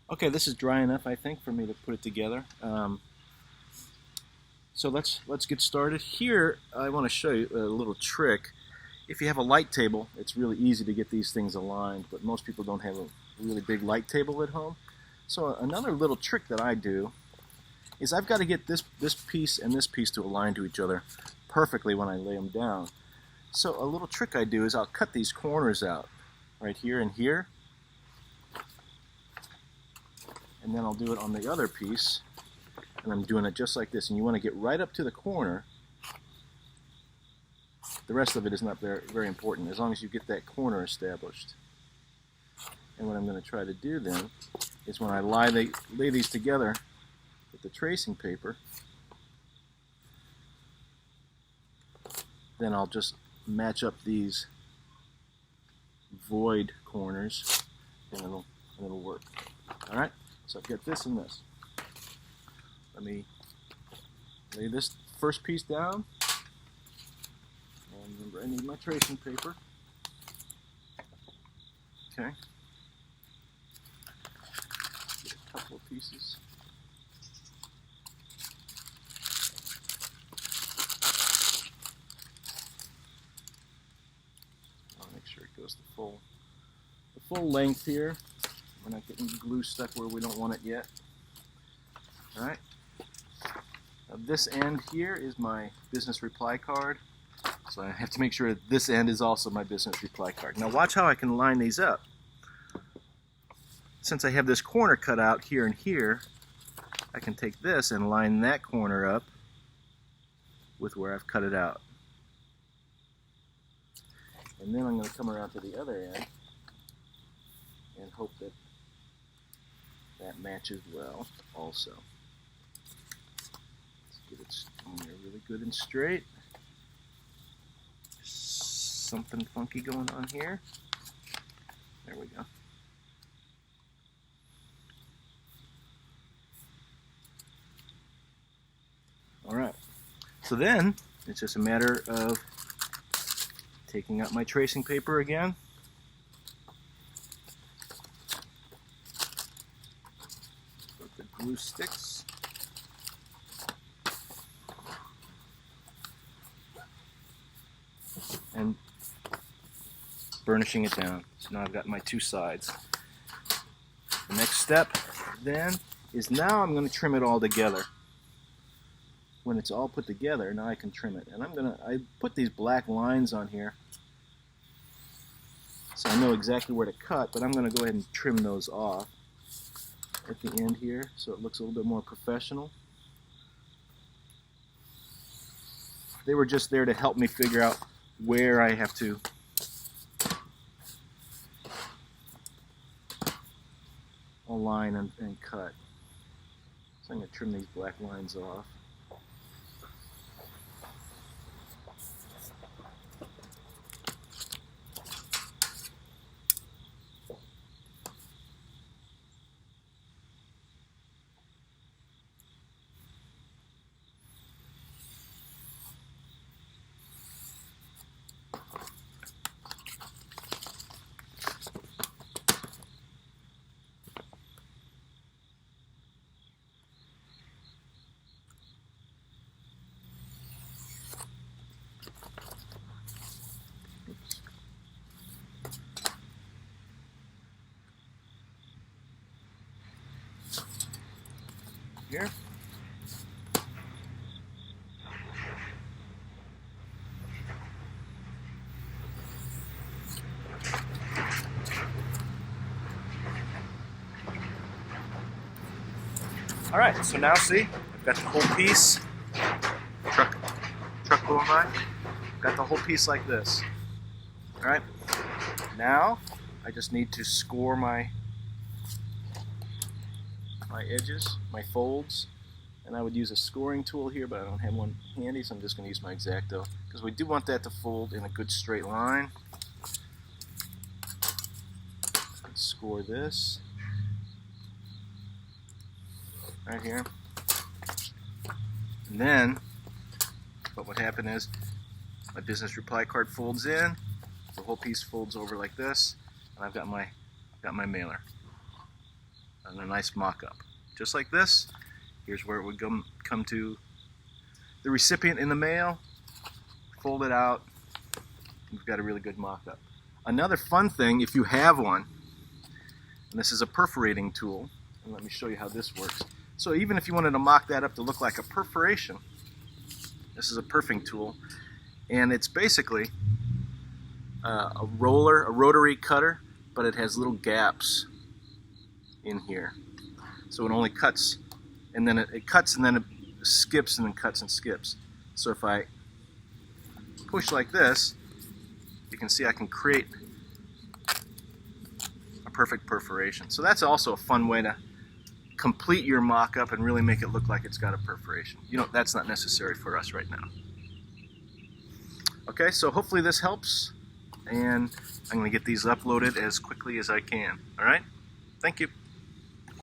Okay, this is dry enough, I think, for me to put it together. So let's get started. Here, I want to show you a little trick. If you have a light table, it's really easy to get these things aligned, but most people don't have a really big light table at home. So another little trick that I do is I've got to get this piece and this piece to align to each other perfectly when I lay them down. So a little trick I do is I'll cut these corners out right here and here, and then I'll do it on the other piece, and I'm doing it just like this. And you want to get right up to the corner. The rest of it is not very important, as long as you get that corner established. And what I'm going to try to do then is when I lay these together with the tracing paper, then I'll just match up these void corners, and it'll work. All right. So I've got this and this. Let me lay this first piece down. And remember, I need my tracing paper. Okay. Get a couple of pieces. I'll make sure it goes the full length here. We're not getting glue stuck where we don't want it yet. All right. Now this end here is my business reply card. So I have to make sure that this end is also my business reply card. Now watch how I can line these up. Since I have this corner cut out here and here, I can take this and line that corner up with where I've cut it out. And then I'm going to come around to the other end and hope that that matches well also. Let's get it on there really good and straight. Something funky going on here. There we go. Alright, so then it's just a matter of taking out my tracing paper again. The glue sticks. And burnishing it down. So now I've got my two sides. The next step then is now I'm going to trim it all together. When it's all put together, now I can trim it. And I put these black lines on here so I know exactly where to cut, but I'm going to go ahead and trim those off at the end here so it looks a little bit more professional. They were just there to help me figure out where I have to align and cut. So I'm going to trim these black lines off. Here. All right, so now see, I've got the whole piece. Truck going by. Got the whole piece like this. All right. Now I just need to score my edges, my folds, and I would use a scoring tool here, but I don't have one handy, so I'm just going to use my X-Acto because we do want that to fold in a good straight line. Let's score this right here, and then what would happen is my business reply card folds in, the whole piece folds over like this, and I've got my mailer. and a nice mock-up. Just like this. Here's where it would come to the recipient in the mail. Fold it out. We've got a really good mock-up. Another fun thing, if you have one, and this is a perforating tool, and let me show you how this works. So even if you wanted to mock that up to look like a perforation, this is a perfing tool, and it's basically a roller, a rotary cutter, but it has little gaps in here. So it only cuts, and then it cuts, and then it skips, and then cuts and skips. So if I push like this, you can see I can create a perfect perforation. So that's also a fun way to complete your mock-up and really make it look like it's got a perforation. You know, that's not necessary for us right now. Okay, so hopefully this helps, and I'm going to get these uploaded as quickly as I can. All right? Thank you.